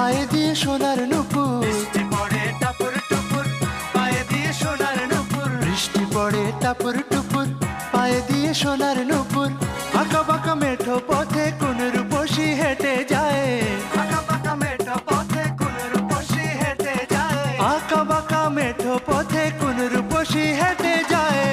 পায়ে দিয়ে সোনার নুপুর। বৃষ্টি পড়ে টাপুর টুপুর, পায়ে দিয়ে সোনার নুপুর। বৃষ্টি পড়ে টাপুর টুপুর, পায়ে দিয়ে সোনার নুপুর। আঁকা বাঁকা মেঠো পথে কোন রূপসী হেঁটে যায়। আঁকা বাঁকা মেঠো পথে কোন রূপসী হেঁটে যায়। আঁকা বাঁকা মেঠো পথে কোন রূপসী হেঁটে যায়।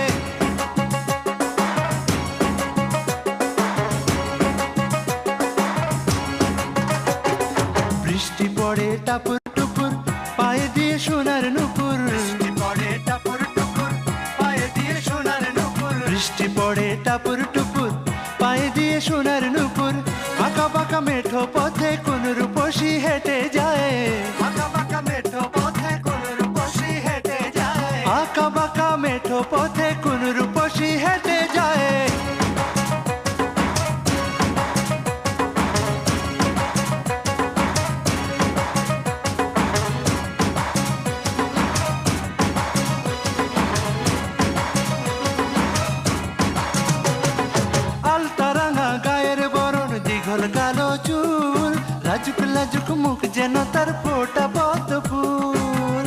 বৃষ্টি পড়ে টাপুর টুপুর, পায়ে দিয়ে সোনার নুপুর। বৃষ্টি পড়ে টাপুর টুপুর, পায়ে দিয়ে সোনার নুপুর। বৃষ্টি পড়ে টাপুর টুপুর, পায়ে দিয়ে সোনার নুপুর। আঁকা বাঁকা মেঠো পথে কোন রূপসী হেঁটে যায়। আঁকা বাঁকা মেঠো পথে কোন রূপসী হেঁটে যায়। আঁকা বাঁকা মেঠো পথে কোন রূপসী হেঁটে যায়। আলতা রাঙা গায়ের বরণ, দীঘল কালো চুল, লাজুক লাজুক মুখ যেন তার ফোটা পদ্ম ফুল।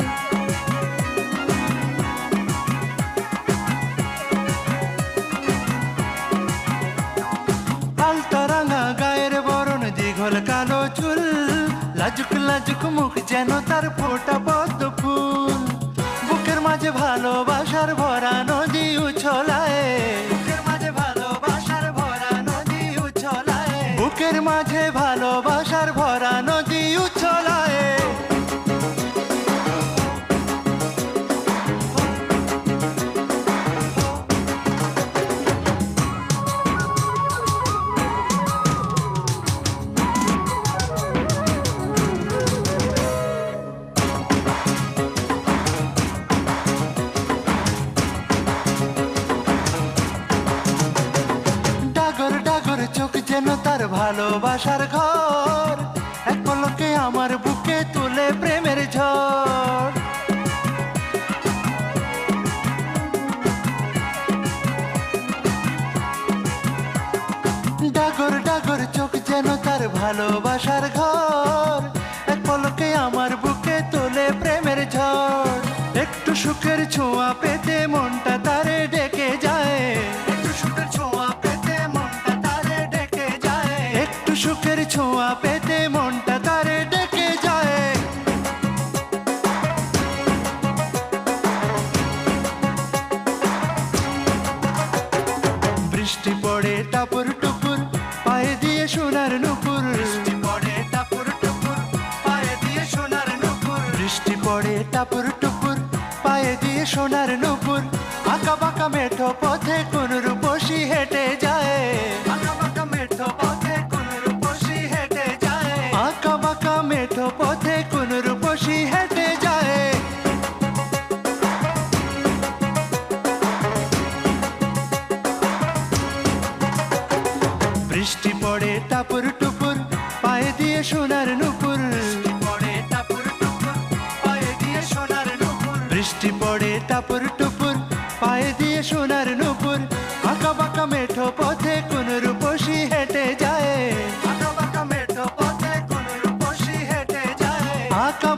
আলতা রাঙা গায়ের বরণ, দীঘল কালো চুল, লাজুক লাজুক মুখ যেন তার ফোটা পদ্ম ফুল। বুকের মাঝে ভালোবাসার ভরা নদী উছলায়। বুকের মাঝে ভালোবাসার ভরা নদী উছলায়। বুকের মাঝে ভালোবাসার ভরা নদী উছলায়। ডাগর ডাগর চোখ যেন তার ভালোবাসার ঘর, এক পলকে আমার বুকে তুলে প্রেমের ঝড়। ডাগর ডাগর চোখ যেন তার ভালোবাসার ঘর, এক পলকে আমার বুকে তোলে প্রেমের ঝড়। একটু সুখের ছোঁয়া পেতে মনটা তারে ডেকে যায়। একটু সুখের ছোঁয়া পেতে মনটা তারে ডেকে যায়। একটু সুখের ছোঁয়া পেতে মনটা তারে ডেকে যায়। বৃষ্টি পড়ে টাপুর টুপুর, পায়ে দিয়ে সোনার নুপুর। বৃষ্টি পড়ে টাপুর টুপুর, পায়ে দিয়ে সোনার নুপুর। বৃষ্টি পড়ে টাপুর টুপুর, পায়ে দিয়ে সোনার নুপুর। আঁকা বাঁকা মেঠো পথে কোন রূপসী হেঁটে যায়। আঁকা বাঁকা মেঠো পথে কোন রূপসী হেঁটে যায়। আঁকা বাঁকা মেঠো পথে কোন রূপসী হেঁটে যায়। বৃষ্টি পড়ে টাপুর টুপুর, পায়ে দিয়ে সোনার নুপুর। বৃষ্টি পড়ে টাপুর টুপুর, পায়ে দিয়ে সোনার নুপুর। বৃষ্টি পড়ে টাপুর টুপুর, পায়ে দিয়ে সোনার নুপুর। আঁকা বাঁকা মেঠো পথে কোন রূপসী হেঁটে যায়। আঁকা বাঁকা মেঠো পথে কোন রূপসী হেঁটে যায়। আঁকা